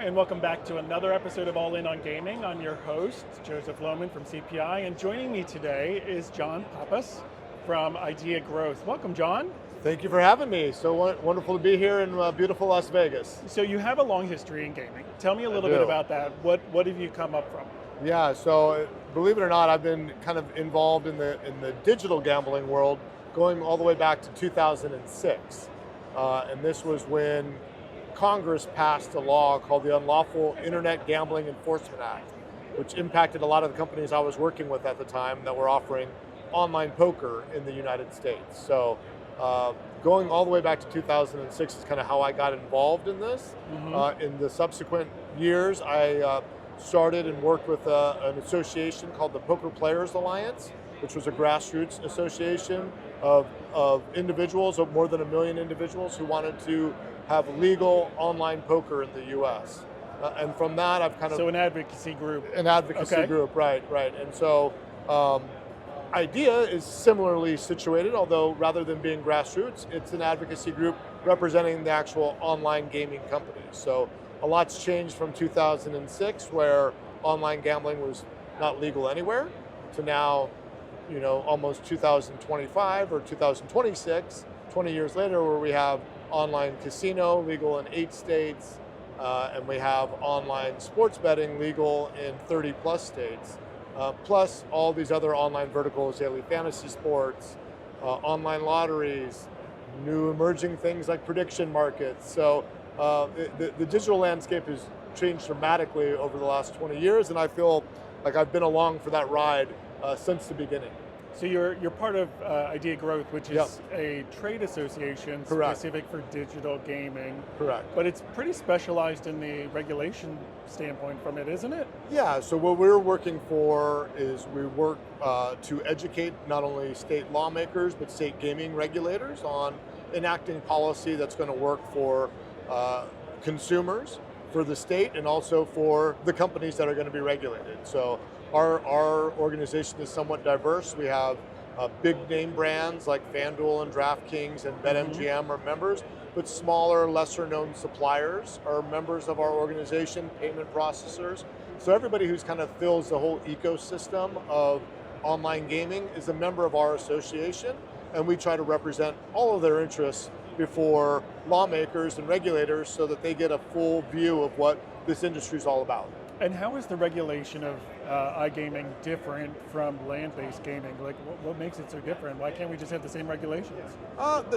and welcome back to another episode of All In on Gaming. I'm your host, Joseph Lohmann from CPI, and joining me today is John Pappas from Idea Growth. Welcome, John. Thank you for having me. So wonderful to be here in beautiful Las Vegas. So you have a long history in gaming. Tell me a little bit about that. What have you come up from? Yeah, so believe it or not, I've been kind of involved in the digital gambling world going all the way back to 2006. And this was when Congress passed a law called the Unlawful Internet Gambling Enforcement Act, which impacted a lot of the companies I was working with at the time that were offering online poker in the United States. So going all the way back to 2006 is kind of how I got involved in this. In the subsequent years, I started and worked with an association called the Poker Players Alliance, which was a grassroots association of individuals, of more than 1 million individuals who wanted to have legal online poker in the US. And from that, I've kind of... So an advocacy group. An advocacy group, right. And so Idea is similarly situated, although rather than being grassroots, it's an advocacy group representing the actual online gaming companies. So a lot's changed from 2006, where online gambling was not legal anywhere, to now, almost 2025 or 2026, 20 years later, where we have online casino legal in 8 states, and we have online sports betting legal in 30 plus states, plus all these other online verticals, daily fantasy sports, online lotteries, new emerging things like prediction markets. So the digital landscape has changed dramatically over the last 20 years, and I feel like I've been along for that ride since the beginning. So you're part of Idea Growth, which is a trade association specific for digital gaming. Correct. But it's pretty specialized in the regulation standpoint from it, isn't it? Yeah, so what we're working for is we work to educate not only state lawmakers, but state gaming regulators on enacting policy that's going to work for consumers, for the state, and also for the companies that are going to be regulated. So our organization is somewhat diverse. We have big name brands like FanDuel and DraftKings and BetMGM are members, but smaller, lesser known suppliers are members of our organization, payment processors. So everybody who's kind of fills the whole ecosystem of online gaming is a member of our association, and we try to represent all of their interests before lawmakers and regulators so that they get a full view of what this industry is all about. And how is the regulation of iGaming different from land-based gaming? Like, what makes it so different? Why can't we just have the same regulations?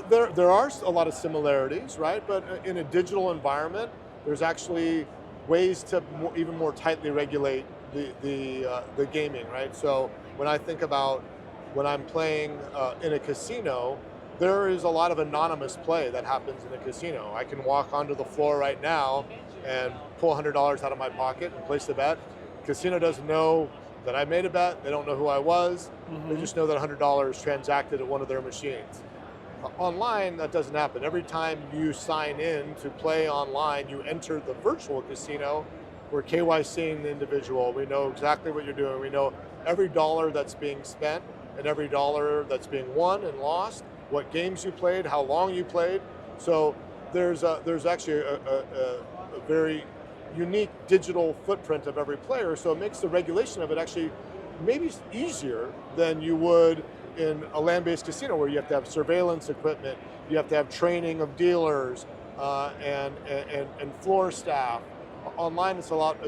There are a lot of similarities, right? But in a digital environment, there's actually ways to even more tightly regulate the gaming, right? So when I think about when I'm playing in a casino, there is a lot of anonymous play that happens in a casino. I can walk onto the floor right now and pull $100 out of my pocket and place a bet. Casino doesn't know that I made a bet. They don't know who I was. They just know that $100 transacted at one of their machines. Online, that doesn't happen. Every time you sign in to play online, you enter the virtual casino. We're KYCing the individual. We know exactly what you're doing. We know every dollar that's being spent and every dollar that's being won and lost, what games you played, how long you played. So there's actually a very unique digital footprint of every player, so it makes the regulation of it actually maybe easier than you would in a land-based casino, where you have to have surveillance equipment, you have to have training of dealers and floor staff. Online, it's a lot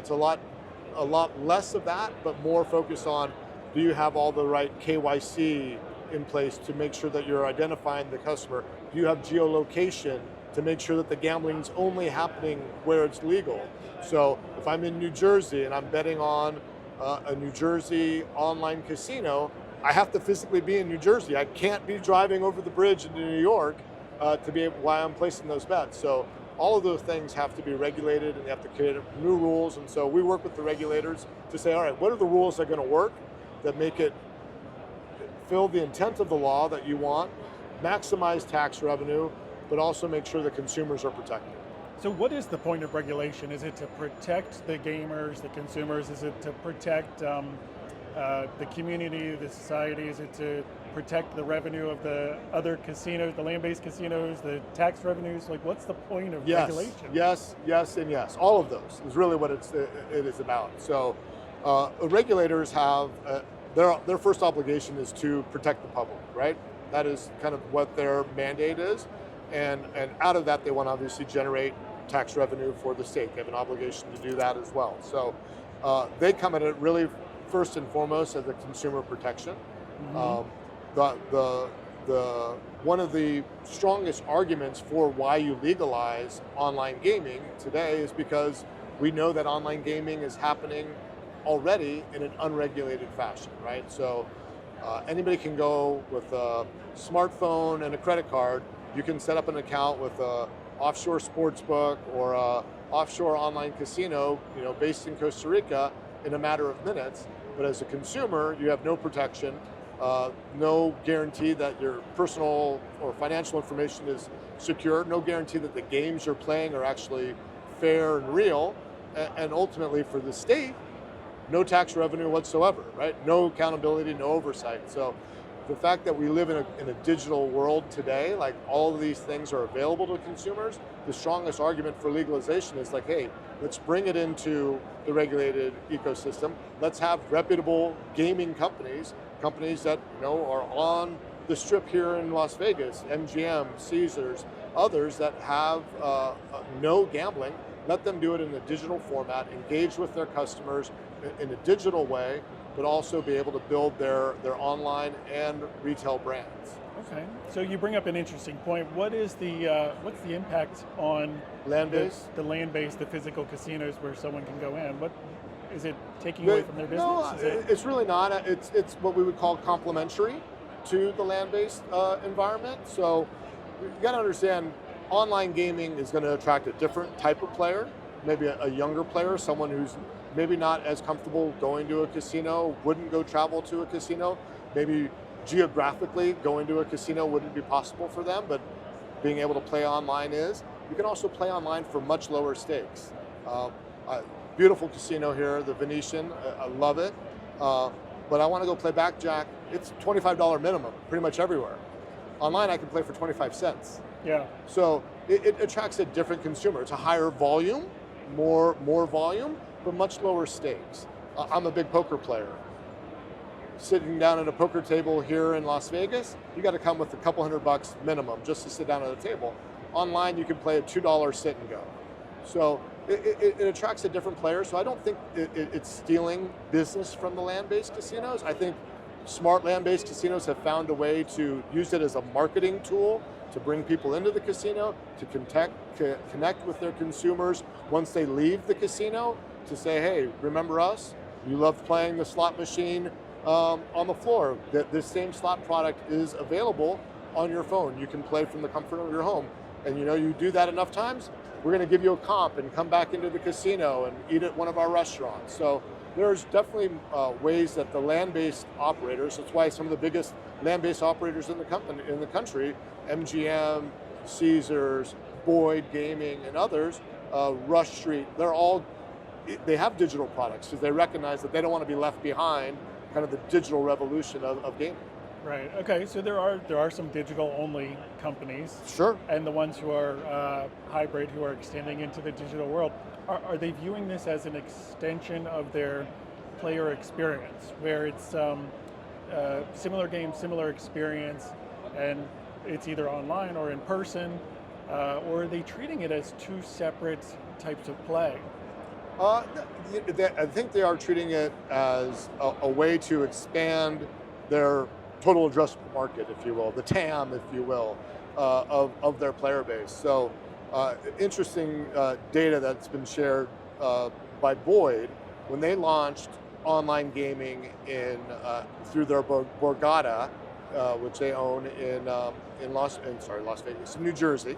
less of that, but more focused on, do you have all the right KYC in place to make sure that you're identifying the customer? Do you have geolocation to make sure that the gambling's only happening where it's legal? So if I'm in New Jersey and I'm betting on a New Jersey online casino, I have to physically be in New Jersey. I can't be driving over the bridge into New York to be able, why I'm placing those bets. So all of those things have to be regulated, and they have to create new rules. And so we work with the regulators to say, all right, what are the rules that are going to work that make it fill the intent of the law that you want, maximize tax revenue, but also make sure the consumers are protected. So what is the point of regulation? Is it to protect the gamers, the consumers? Is it to protect the community, the society? Is it to protect the revenue of the other casinos, the land-based casinos, the tax revenues? Like, what's the point of regulation? Yes, and yes. All of those is really what it is about. So regulators have, their first obligation is to protect the public, right? That is kind of what their mandate is. And out of that, they want to obviously generate tax revenue for the state. They have an obligation to do that as well. So they come at it really first and foremost as a consumer protection. Mm-hmm. One of the strongest arguments for why you legalize online gaming today is because we know that online gaming is happening already in an unregulated fashion, right? So anybody can go with a smartphone and a credit card. You can set up an account with a offshore sports book or a offshore online casino, based in Costa Rica in a matter of minutes. But as a consumer, you have no protection, no guarantee that your personal or financial information is secure, no guarantee that the games you're playing are actually fair and real, and ultimately for the state, no tax revenue whatsoever, right? No accountability, no oversight. So the fact that we live in a digital world today, like all of these things are available to consumers, the strongest argument for legalization is like, hey, let's bring it into the regulated ecosystem. Let's have reputable gaming companies that are on the strip here in Las Vegas, MGM, Caesars, others that have no gambling. Let them do it in a digital format, engage with their customers in a digital way, but also be able to build their online and retail brands. Okay, so you bring up an interesting point. What's the impact on land-based? The land-based, the physical casinos where someone can go in? What is it taking away from their business? No, it's really not. It's what we would call complementary to the land-based environment. So you got to understand, online gaming is going to attract a different type of player, maybe a younger player, someone who's maybe not as comfortable going to a casino, wouldn't go travel to a casino. Maybe geographically going to a casino wouldn't be possible for them, but being able to play online is. You can also play online for much lower stakes. Beautiful casino here, the Venetian, I love it. But I want to go play blackjack, it's $25 minimum, pretty much everywhere. Online I can play for 25 cents. Yeah. So it attracts a different consumer. It's a higher volume, more volume, but much lower stakes. I'm a big poker player. Sitting down at a poker table here in Las Vegas, you got to come with a couple $100 minimum just to sit down at a table. Online, you can play a $2 sit and go. So it attracts a different player. So I don't think it's stealing business from the land-based casinos. I think smart land-based casinos have found a way to use it as a marketing tool to bring people into the casino, to connect with their consumers once they leave the casino, to say, hey, remember us? You love playing the slot machine on the floor. This same slot product is available on your phone. You can play from the comfort of your home. And you do that enough times, we're going to give you a comp and come back into the casino and eat at one of our restaurants. So there's definitely ways that the land-based operators, that's why some of the biggest land-based operators in the country, MGM, Caesars, Boyd Gaming, and others, Rush Street, they have digital products because they recognize that they don't want to be left behind kind of the digital revolution of gaming. Right. Okay. So there are some digital-only companies. Sure. And the ones who are hybrid, who are extending into the digital world. Are they viewing this as an extension of their player experience, where it's similar game, similar experience, and it's either online or in person, or are they treating it as two separate types of play? I think they are treating it as a way to expand their total addressable market, if you will, the TAM, if you will, of their player base. So interesting data that's been shared by Boyd when they launched online gaming through their Borgata, which they own in Las Vegas, New Jersey.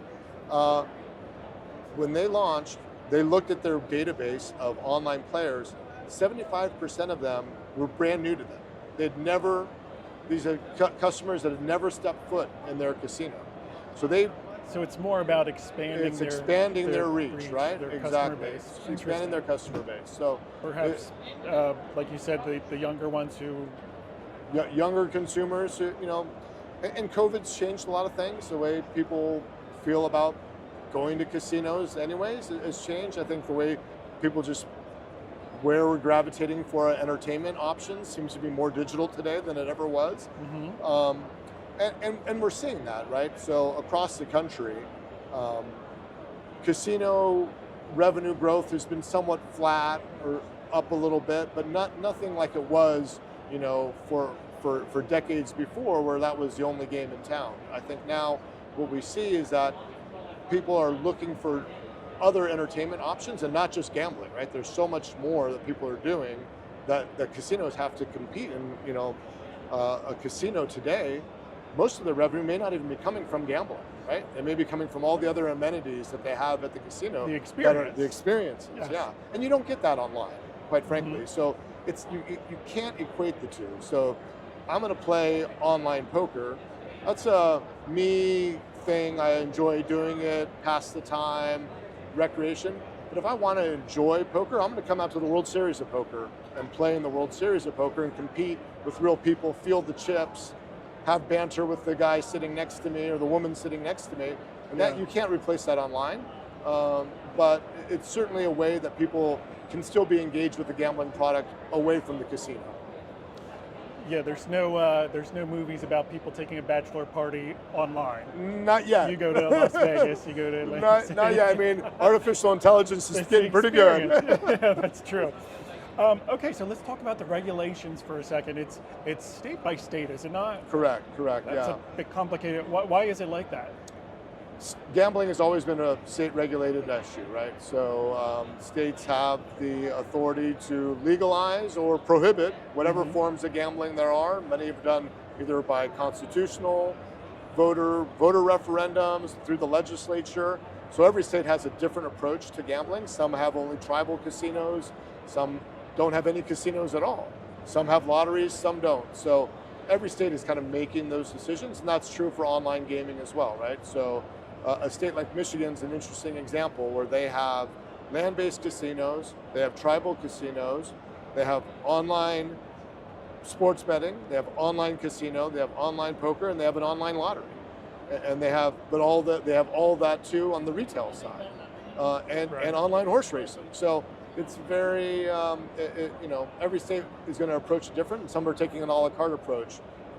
When they launched, they looked at their database of online players. 75% of them were brand new to them. These are customers that had never stepped foot in their casino. So they So it's more about expanding It's expanding their reach, right? their customer Exactly. base. It's expanding their customer base. So Perhaps, like you said, the younger ones who, younger consumers, and COVID's changed a lot of things. The way people feel about going to casinos, anyways, has changed. I think the way people just where we're gravitating for entertainment options seems to be more digital today than it ever was. And we're seeing that, right? So across the country, casino revenue growth has been somewhat flat or up a little bit, but nothing like it was, for decades before, where that was the only game in town. I think now what we see is that people are looking for other entertainment options and not just gambling, right? There's so much more that people are doing that the casinos have to compete. And a casino today, most of the revenue may not even be coming from gambling, right? It may be coming from all the other amenities that they have at the casino. The experience. The experiences, Yes. yeah. And you don't get that online, quite frankly. So it's you can't equate the two. So I'm going to play online poker. That's a me thing. I enjoy doing it, pass the time, recreation. But if I want to enjoy poker, I'm going to come out to the World Series of Poker and play in the World Series of Poker and compete with real people, field the chips, have banter with the guy sitting next to me or the woman sitting next to me. And that you can't replace that online. But it's certainly a way that people can still be engaged with the gambling product away from the casino. Yeah, there's no movies about people taking a bachelor party online. Not yet. You go to Las Vegas, you go to Atlantic not yet. I mean, artificial intelligence is It's getting pretty good. yeah, that's true. Okay, so let's talk about the regulations for a second. It's state by state, is it not? Correct, That's yeah. a bit complicated. Why is it like that? Gambling has always been a state-regulated issue, right? So states have the authority to legalize or prohibit whatever forms of gambling there are. Many have done either by constitutional, voter referendums, through the legislature. So every state has a different approach to gambling. Some have only tribal casinos, some don't have any casinos at all. Some have lotteries, some don't. So every state is kind of making those decisions, and that's true for online gaming as well, right? So a state like Michigan's an interesting example where they have land-based casinos, they have tribal casinos, they have online sports betting, they have online casino, they have online poker, and they have an online lottery. And they have, they have all that too on the retail side, and online horse racing. So it's very, every state is going to approach it different, and some are taking an a la carte approach.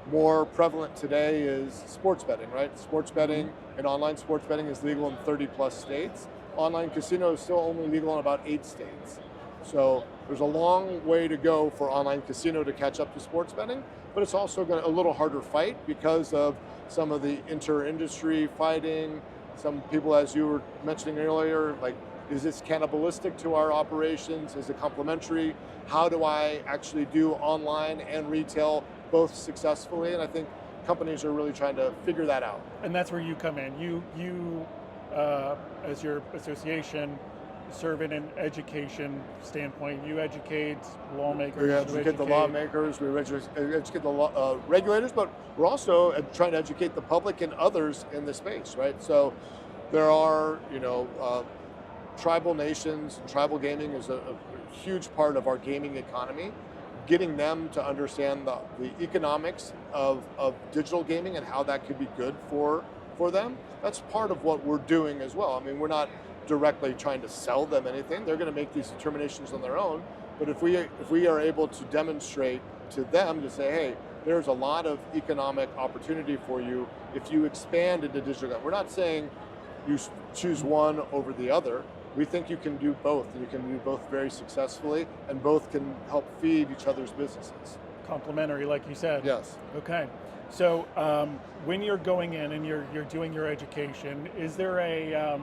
More prevalent today is sports betting, right? Sports betting and online sports betting is legal in 30 plus states. Online casino is still only legal in about 8 states. So there's a long way to go for online casino to catch up to sports betting, but it's also a little harder fight because of some of the inter-industry fighting. Some people, as you were mentioning earlier, like, is this cannibalistic to our operations? Is it complementary? How do I actually do online and retail both successfully? And I think companies are really trying to figure that out. And that's where you come in. You as your association, serve in an education standpoint. You educate lawmakers. We educate the lawmakers, we educate the regulators, but we're also trying to educate the public and others in the space, right? So there are, tribal nations, and tribal gaming is a huge part of our gaming economy. Getting them to understand the economics of digital gaming and how that could be good for them, that's part of what we're doing as well. I mean, we're not directly trying to sell them anything. They're going to make these determinations on their own. But if we are able to demonstrate to them to say, hey, there's a lot of economic opportunity for you if you expand into digital gaming. We're not saying you choose one over the other. We think you can do both, and you can do both very successfully, and both can help feed each other's businesses. Complementary, like you said. Yes. Okay. So when you're going in and you're doing your education, is there a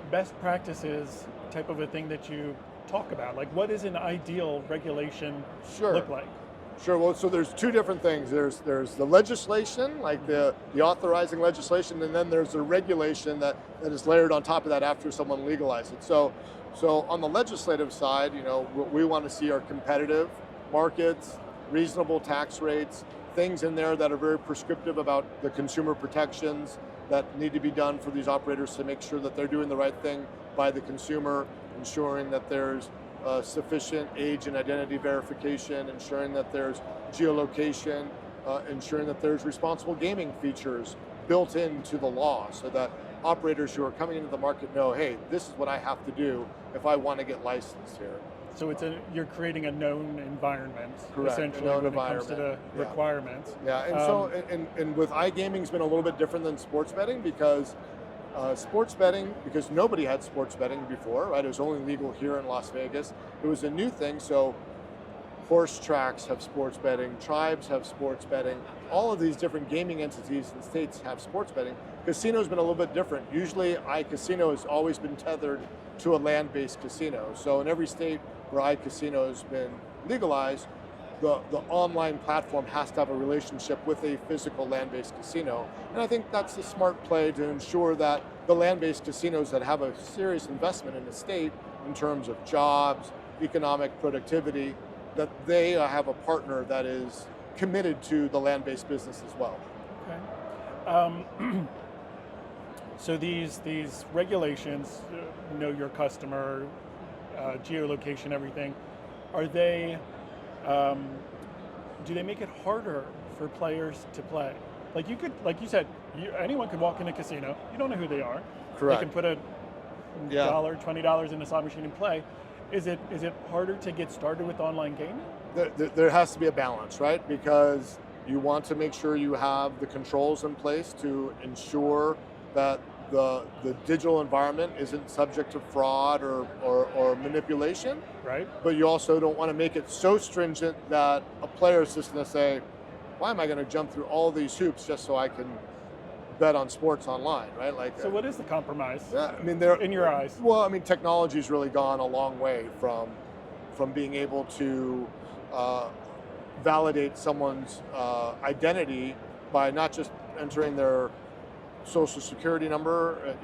best practices type of a thing that you talk about? Like, what does an ideal regulation look like? Sure. Well, so there's two different things. There's the legislation, like the authorizing legislation, and then there's the regulation that is layered on top of that after someone legalizes it. So on the legislative side, we want to see our competitive markets, reasonable tax rates, things in there that are very prescriptive about the consumer protections, that need to be done for these operators to make sure that they're doing the right thing by the consumer, ensuring that there's sufficient age and identity verification, ensuring that there's geolocation, ensuring that there's responsible gaming features built into the law so that operators who are coming into the market know, hey, this is what I have to do if I want to get licensed here. So you're creating a known environment, Correct, essentially, when it comes to the requirements. Yeah, and with iGaming's been a little bit different than sports betting because because nobody had sports betting before, right? It was only legal here in Las Vegas. It was a new thing, so horse tracks have sports betting, tribes have sports betting, all of these different gaming entities and states have sports betting. Casino's been a little bit different. Usually iCasino has always been tethered to a land-based casino. So in every state where iCasino has been legalized, the online platform has to have a relationship with a physical land-based casino. And I think that's a smart play to ensure that the land-based casinos that have a serious investment in the state in terms of jobs, economic productivity, that they have a partner that is committed to the land-based business as well. Okay. So these regulations, know your customer, geolocation, everything, are they, do they make it harder for players to play? Like you said, anyone could walk in a casino, you don't know who they are. Correct. They can put a $1, $20 in a slot machine and play. Is it harder to get started with online gaming? There has to be a balance, right? Because you want to make sure you have the controls in place to ensure that the digital environment isn't subject to fraud or manipulation. Right. But you also don't want to make it so stringent that a player is just going to say, why am I going to jump through all these hoops just so I can bet on sports online, right? Like, so what is the compromise? Yeah, I mean, in your eyes? Well, I mean, technology's really gone a long way from being able to validate someone's identity by not just entering their social security number,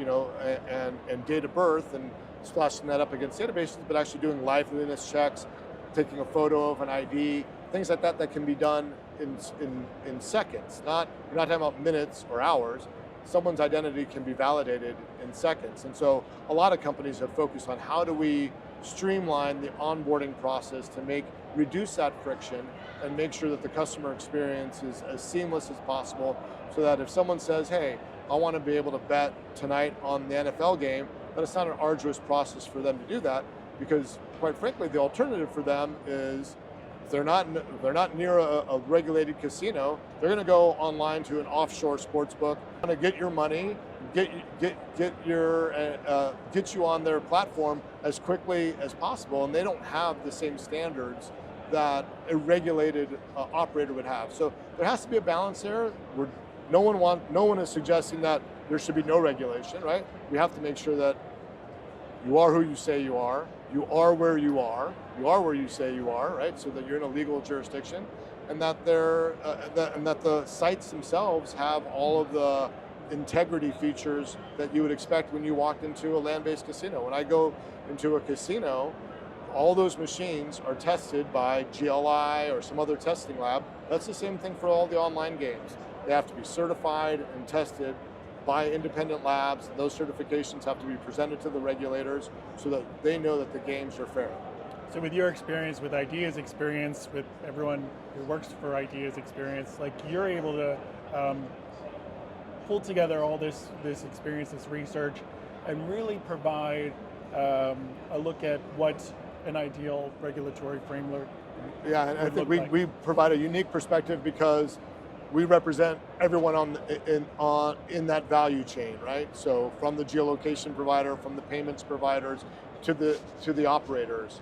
and date of birth and splashing that up against databases, but actually doing liveliness checks, taking a photo of an ID, things like that can be done in seconds. You're not talking about minutes or hours. Someone's identity can be validated in seconds. And so a lot of companies have focused on how do we streamline the onboarding process to reduce that friction and make sure that the customer experience is as seamless as possible, so that if someone says, hey, I want to be able to bet tonight on the NFL game, that it's not an arduous process for them to do that, because quite frankly, the alternative for them is if they're not near a regulated casino, they're going to go online to an offshore sports book, going to get your money, get you on their platform as quickly as possible, and they don't have the same standards that a regulated operator would have. So there has to be a balance there. No one is suggesting that there should be no regulation, right? We have to make sure that you are who you say you are where you are where you say you are, right? So that you're in a legal jurisdiction, and that that the sites themselves have all of the integrity features that you would expect when you walked into a land-based casino. When I go into a casino, all those machines are tested by GLI or some other testing lab. That's the same thing for all the online games. They have to be certified and tested by independent labs, and those certifications have to be presented to the regulators so that they know that the games are fair. So with your experience, with Ideas experience, with everyone who works for Ideas experience, like you're able to pull together all this experience, this research, and really provide a look at what an ideal regulatory framework. Yeah, and I think we provide a unique perspective because we represent everyone in that value chain, right? So from the geolocation provider, from the payments providers, to the operators.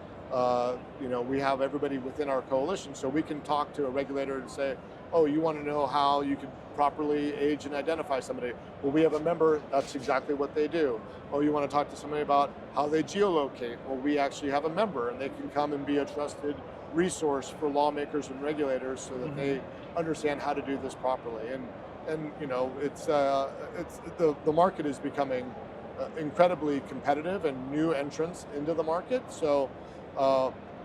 We have everybody within our coalition, so we can talk to a regulator and say, oh, you want to know how you can properly age and identify somebody? Well, we have a member, that's exactly what they do. Oh, you want to talk to somebody about how they geolocate? Well, we actually have a member, and they can come and be a trusted resource for lawmakers and regulators so that they understand how to do this properly. And it's the market is becoming incredibly competitive, and new entrants into the market. So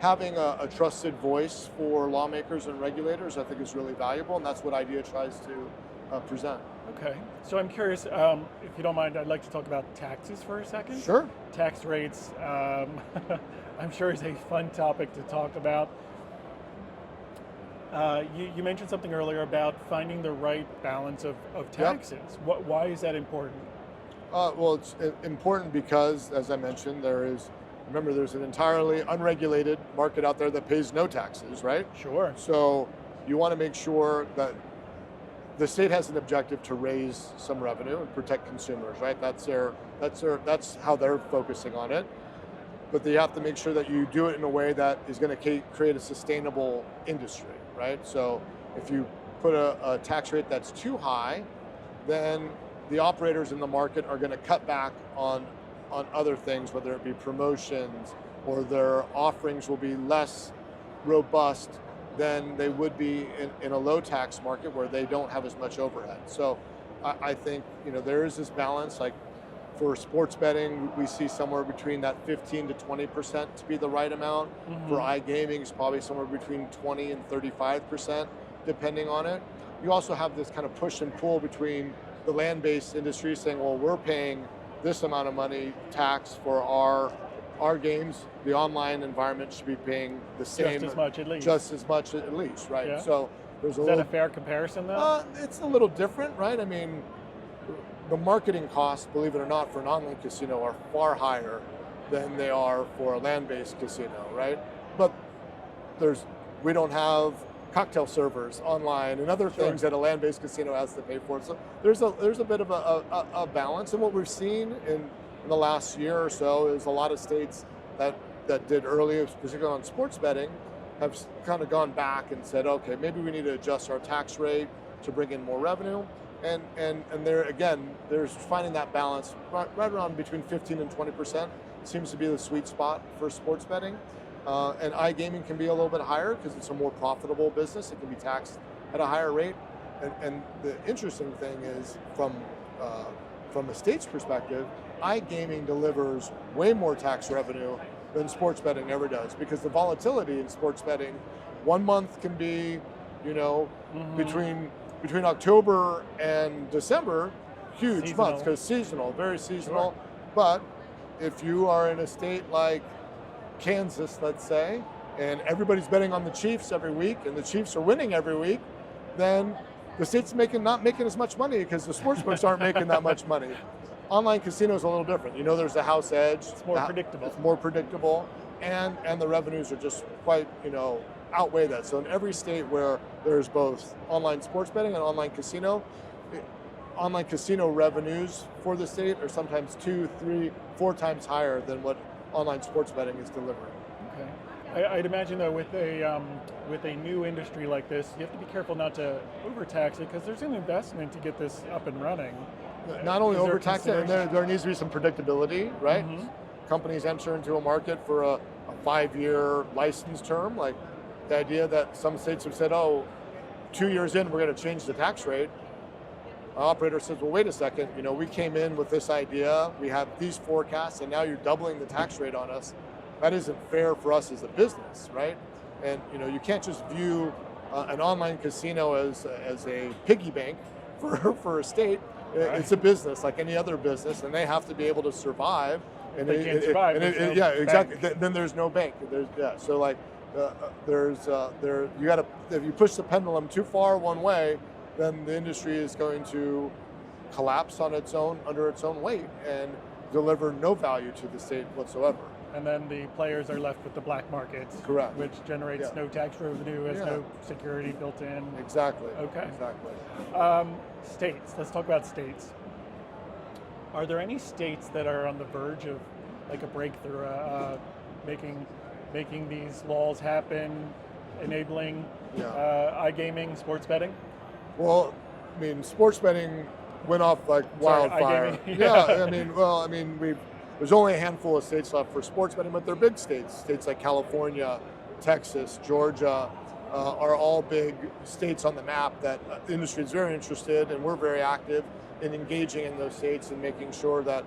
having a trusted voice for lawmakers and regulators, I think, is really valuable, and that's what IDEA tries to present. Okay, so I'm curious, if you don't mind, I'd like to talk about taxes for a second. Sure. Tax rates, I'm sure is a fun topic to talk about. You mentioned something earlier about finding the right balance of taxes. Why is that important? Well, it's important because, as I mentioned, remember, there's an entirely unregulated market out there that pays no taxes, right? Sure. So you want to make sure that the state has an objective to raise some revenue and protect consumers, right? That's how they're focusing on it. But you have to make sure that you do it in a way that is going to create a sustainable industry, right? So if you put a tax rate that's too high, then the operators in the market are going to cut back on other things, whether it be promotions, or their offerings will be less robust than they would be in a low tax market where they don't have as much overhead. So I think there is this balance. Like for sports betting, we see somewhere between that 15 to 20% to be the right amount. Mm-hmm. For iGaming, it's probably somewhere between 20 and 35%, depending on it. You also have this kind of push and pull between the land-based industry saying, well, we're paying this amount of money tax for our games. The online environment should be paying the same. Just as much at least. Just as much at least, right? Yeah. So there's Is that a fair comparison though? It's a little different, right? I mean, the marketing costs, believe it or not, for an online casino are far higher than they are for a land-based casino, right? But we don't have cocktail servers online and other things that a land-based casino has to pay for. So there's a bit of a balance. And what we've seen in the last year or so is a lot of states that did early, particularly on sports betting, have kind of gone back and said, okay, maybe we need to adjust our tax rate to bring in more revenue. And there's finding that balance right around between 15 and 20% seems to be the sweet spot for sports betting. And iGaming can be a little bit higher because it's a more profitable business. It can be taxed at a higher rate. And the interesting thing is, from a state's perspective, iGaming delivers way more tax revenue than sports betting ever does, because the volatility in sports betting, 1 month can be, mm-hmm. between October and December, huge seasonal. months, because seasonal, very seasonal. Sure. But if you are in a state like Kansas, let's say, and everybody's betting on the Chiefs every week, and the Chiefs are winning every week, then the state's not making as much money because the sportsbooks aren't making that much money. Online casino is a little different. There's the house edge. It's more predictable. It's more predictable, and the revenues are just quite, outweigh that. So in every state where there's both online sports betting and online casino revenues for the state are sometimes 2, 3, 4 times higher than what online sports betting is delivering. Okay. I'd imagine though, with a new industry like this, you have to be careful not to overtax it, because there's an investment to get this up and running. Not only overtax it, and there needs to be some predictability, right? Mm-hmm. Companies enter into a market for a 5-year license term. Like the idea that some states have said, 2 years in, we're going to change the tax rate. Our operator says, well, wait a second, we came in with this idea, we have these forecasts, and now you're doubling the tax rate on us. That isn't fair for us as a business, right? And you can't just view an online casino as a piggy bank for a state. Right. It's a business like any other business, and they have to be able to survive. And they can't survive. Yeah, exactly. Then there's no bank. So like you got to, if you push the pendulum too far one way, then the industry is going to collapse under its own weight and deliver no value to the state whatsoever. And then the players are left with the black markets. Correct. Which generates no tax revenue, has no security built in. Exactly. Okay. Exactly. States. Let's talk about states. Are there any states that are on the verge of like a breakthrough, making these laws happen, enabling iGaming, sports betting? Well, I mean, sports betting went off like wildfire. There's only a handful of states left for sports betting, but they're big states. States like California, Texas, Georgia are all big states on the map that the industry is very interested, and we're very active in engaging in those states and making sure that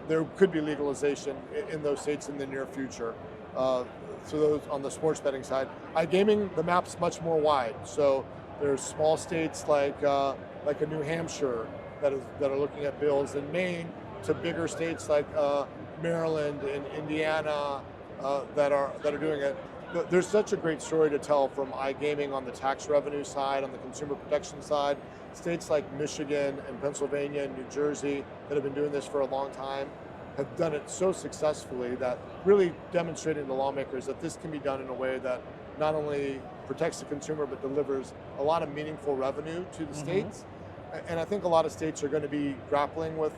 there could be legalization in those states in the near future. So those on the sports betting side. iGaming, the map's much more wide. So there's small states like like a New Hampshire that are looking at bills, in Maine, to bigger states like Maryland and Indiana that are doing it. There's such a great story to tell from iGaming on the tax revenue side, on the consumer protection side. States like Michigan and Pennsylvania and New Jersey that have been doing this for a long time have done it so successfully that really demonstrating to lawmakers that this can be done in a way that not only protects the consumer but delivers a lot of meaningful revenue to the states. And I think a lot of states are going to be grappling with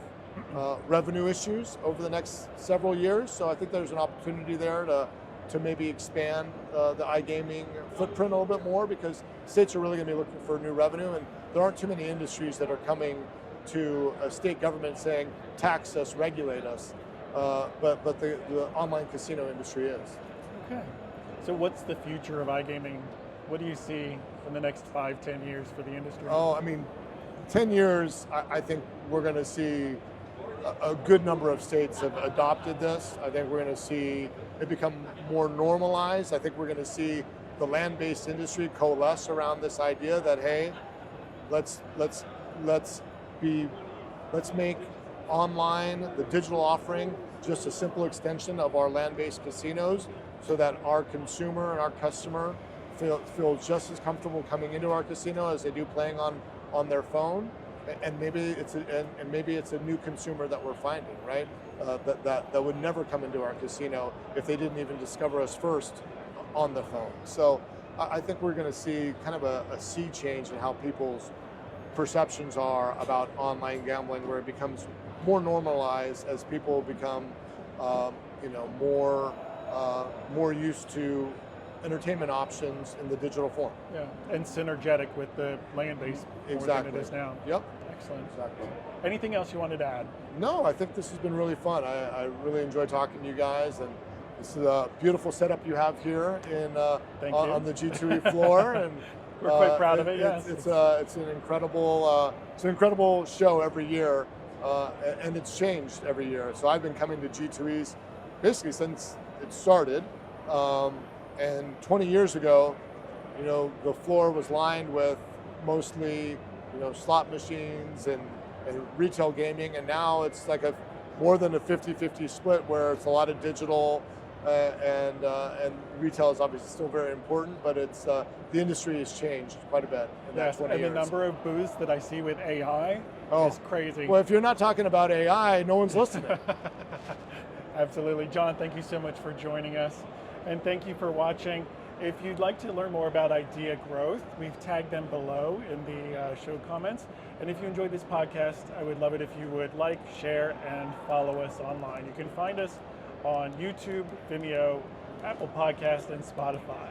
revenue issues over the next several years. So I think there's an opportunity there to maybe expand the iGaming footprint a little bit more, because states are really going to be looking for new revenue, and there aren't too many industries that are coming to a state government saying, tax us, regulate us, but the online casino industry is. Okay, so what's the future of iGaming? What do you see in the next 5-10 years for the industry? Oh, I mean, 10 years, I think we're going to see a good number of states have adopted this. I think we're going to see it become more normalized. I think we're going to see the land-based industry coalesce around this idea that, hey, let's make online, the digital offering, just a simple extension of our land-based casinos, so that our consumer and our customer feel just as comfortable coming into our casino as they do playing on their phone. And maybe it's a new consumer that we're finding, right? That would never come into our casino if they didn't even discover us first on the phone. So I think we're going to see kind of a sea change in how people's perceptions are about online gambling, where it becomes more normalized as people become, more used to entertainment options in the digital form. Yeah, and synergetic with the land-based more than it is now. Yep. Excellent. Exactly. Anything else you wanted to add? No, I think this has been really fun. I really enjoy talking to you guys, and this is a beautiful setup you have here on the G2E floor, and we're quite proud of it. Yes, it's an incredible show every year, and it's changed every year. So I've been coming to G2Es basically since it started. And 20 years ago, the floor was lined with mostly, slot machines and retail gaming, and now it's like more than a 50-50 split, where it's a lot of digital, and retail is obviously still very important, but it's the industry has changed quite a bit in that 20 years. And the number of booths that I see with AI is crazy. Well, if you're not talking about AI, no one's listening. Absolutely. John, thank you so much for joining us. And thank you for watching. If you'd like to learn more about Idea Growth, we've tagged them below in the show comments. And if you enjoyed this podcast, I would love it if you would like, share, and follow us online. You can find us on YouTube, Vimeo, Apple Podcasts, and Spotify.